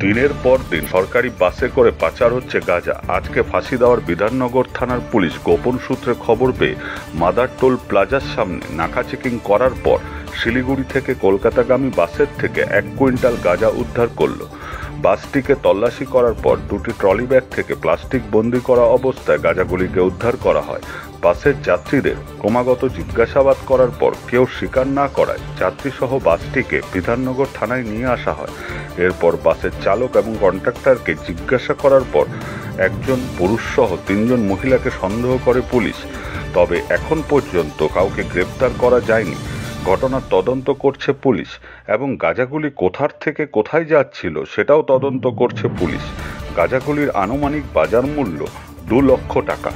দিনের পর দিন সরকারি বাসে করে পাচার হচ্ছে গাঁজা। আজকে ফাঁসিদেওয়ার বিধাননগর থানার পুলিশ গোপন সূত্রে খবর পেয়ে মাদার টোল প্লাজার সামনে নাকা চেকিং করার পর শিলিগুড়ি থেকে কলকাতাগামী বাসের থেকে 1 কুইন্টাল গাঁজা উদ্ধার করল। বাসটিকে তল্লাশি করার পর 2টি ট্রলি ব্যাগ থেকে প্লাস্টিক বন্দি করা অবস্থায় গাঁজাগুলিকে উদ্ধার করা হয়। বাসের যাত্রীদের ক্রমাগত জিজ্ঞাসাবাদ করার পর কেউ স্বীকার না করায় যাত্রীসহ বাসটিকে বিধাননগর থানায় নিয়ে আসা হয়। এরপর বাসের চালক এবং কন্ডাক্টরকে জিজ্ঞাসা করার পর একজন পুরুষসহ 3 জন মহিলাকে সন্দেহ করে পুলিশ। তবে এখন পর্যন্ত কাউকে গ্রেপ্তার করা যায়নি। ঘটনার তদন্ত করছে পুলিশ এবং গাঁজাগুলি কোথার থেকে কোথায় যাচ্ছিল সেটাও তদন্ত করছে পুলিশ। গাঁজাগুলির আনুমানিক বাজার মূল্য 2 লক্ষ টাকা।